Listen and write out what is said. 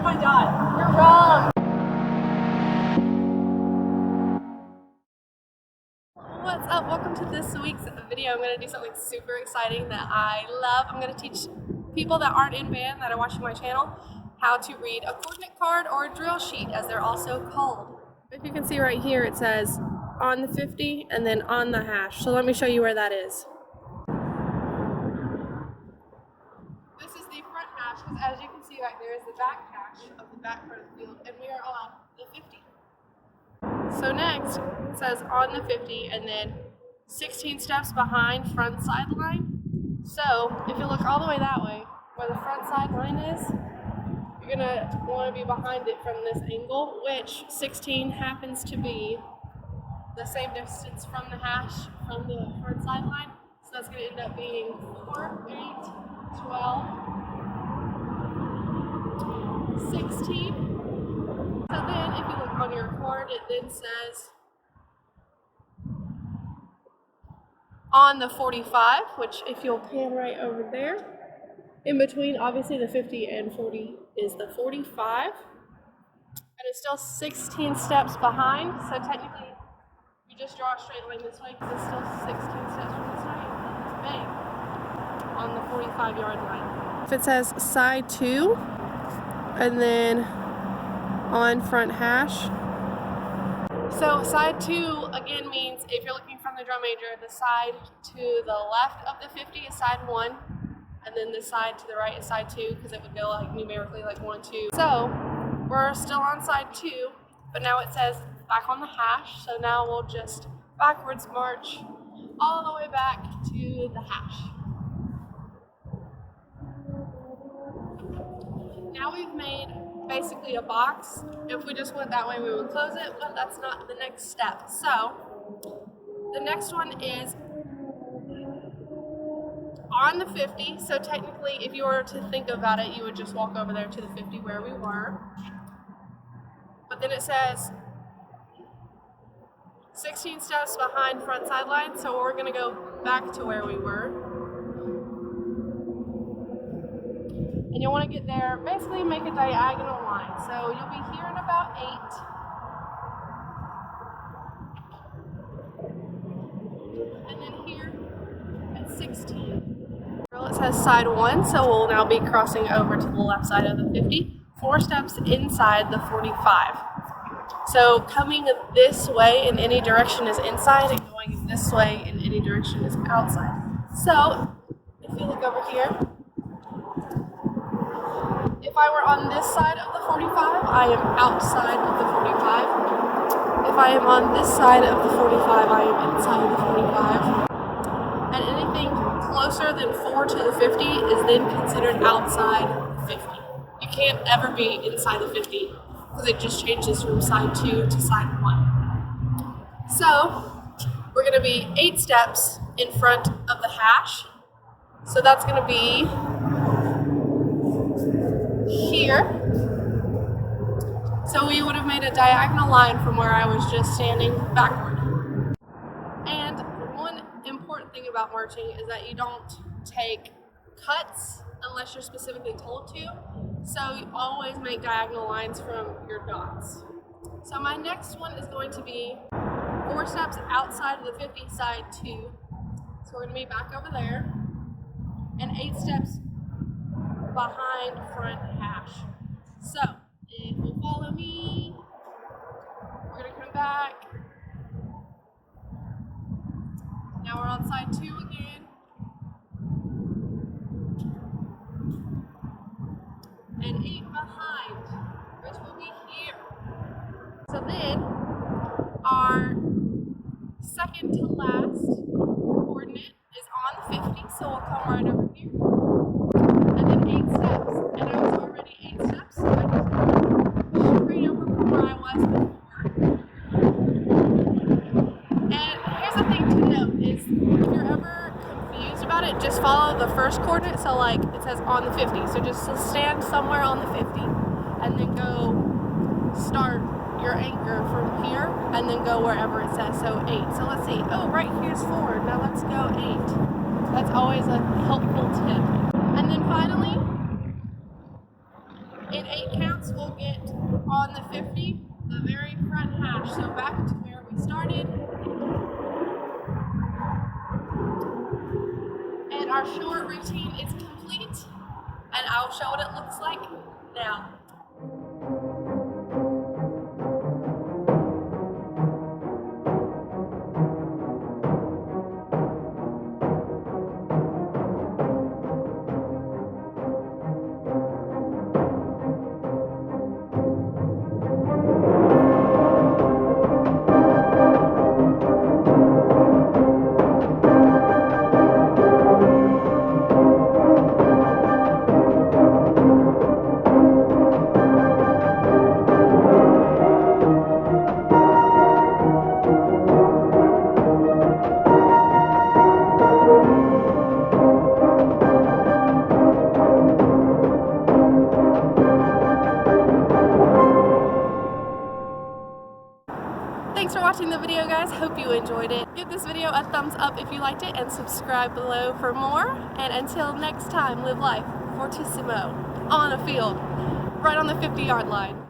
my god, you're wrong. What's up? Welcome to this week's video. I'm going to do something super exciting that I love. I'm going to teach people that aren't in band that are watching my channel how to read a coordinate card or a drill sheet, as they're also called. If you can see right here, it says on the 50 and then on the hash. So let me show you where that is. This is the front hash, because as you can see right there is the back hash of the back part of the field, and we are on the 50. So next, it says on the 50 and then 16 steps behind front sideline. So if you look all the way that way, where the front sideline is, you're going to want to be behind it from this angle, which 16 happens to be the same distance from the hash from the front sideline. So that's going to end up being 4, 8, 12, 16. So then if you look on your card, it then says on the 45, which if you'll pan right over there, in between obviously the 50 and 40 is the 45. And it's still 16 steps behind, so technically you just draw a straight line this way because it's still 16 steps from this way. It's bang on the 45-yard line. If it says side 2 and then on front hash. So side 2 again means if you're looking from the drum major, the side to the left of the 50 is side 1, and then the side to the right is side 2, because it would go like numerically like 1, 2. So we're still on side 2, but now it says back on the hash. So now we'll just backwards march all the way back to the hash. Now we've made basically a box. If we just went that way, we would close it, but that's not the next step. So the next one is on the 50. So technically, if you were to think about it, you would just walk over there to the 50 where we were. But then it says 16 steps behind front sideline, so we're going to go back to where we were. And you'll want to get there, basically make a diagonal line. So you'll be here in about 8. And then here at 16. It says side 1, so we'll now be crossing over to the left side of the 50. 4 steps inside the 45. So coming this way in any direction is inside, and going this way in any direction is outside. So if you look over here, if I were on this side of the 45, I am outside of the 45. If I am on this side of the 45, I am inside of the 45. And anything closer than 4 to the 50 is then considered outside the 50. You can't ever be inside the 50, because it just changes from side 2 to side 1. So we're going to be 8 steps in front of the hash. So that's going to be here. So we would have made a diagonal line from where I was just standing backward. And one important thing about marching is that you don't take cuts unless you're specifically told to. So you always make diagonal lines from your dots. So my next one is going to be 4 steps outside of the 50, side 2. So we're going to be back over there. And 8 steps behind front hash. So if you follow me, we're going to come back. Now we're on side 2 again. And 8 behind, which will be here. So then our second to last coordinate is on the 50, so we'll come right over here. And then 8 steps. And I was already 8 steps, so I just go straight over from where I was before. And here's the thing to note is if you're ever confused about it, just follow the first coordinate. So like it says on the 50. So just stand somewhere on the 50 and then go start your anchor from here and then go wherever it says. So 8. So let's see. Oh, right here's 4. Now let's go 8. That's always a helpful tip. And then finally, in 8 counts, we'll get on the 50, the very front hash. So back to where we started. And our short routine is complete. And I'll show what it looks like now. Thanks for watching the video, guys. Hope you enjoyed it. Give this video a thumbs up if you liked it and subscribe below for more. And until next time, live life fortissimo on a field right on the 50-yard line.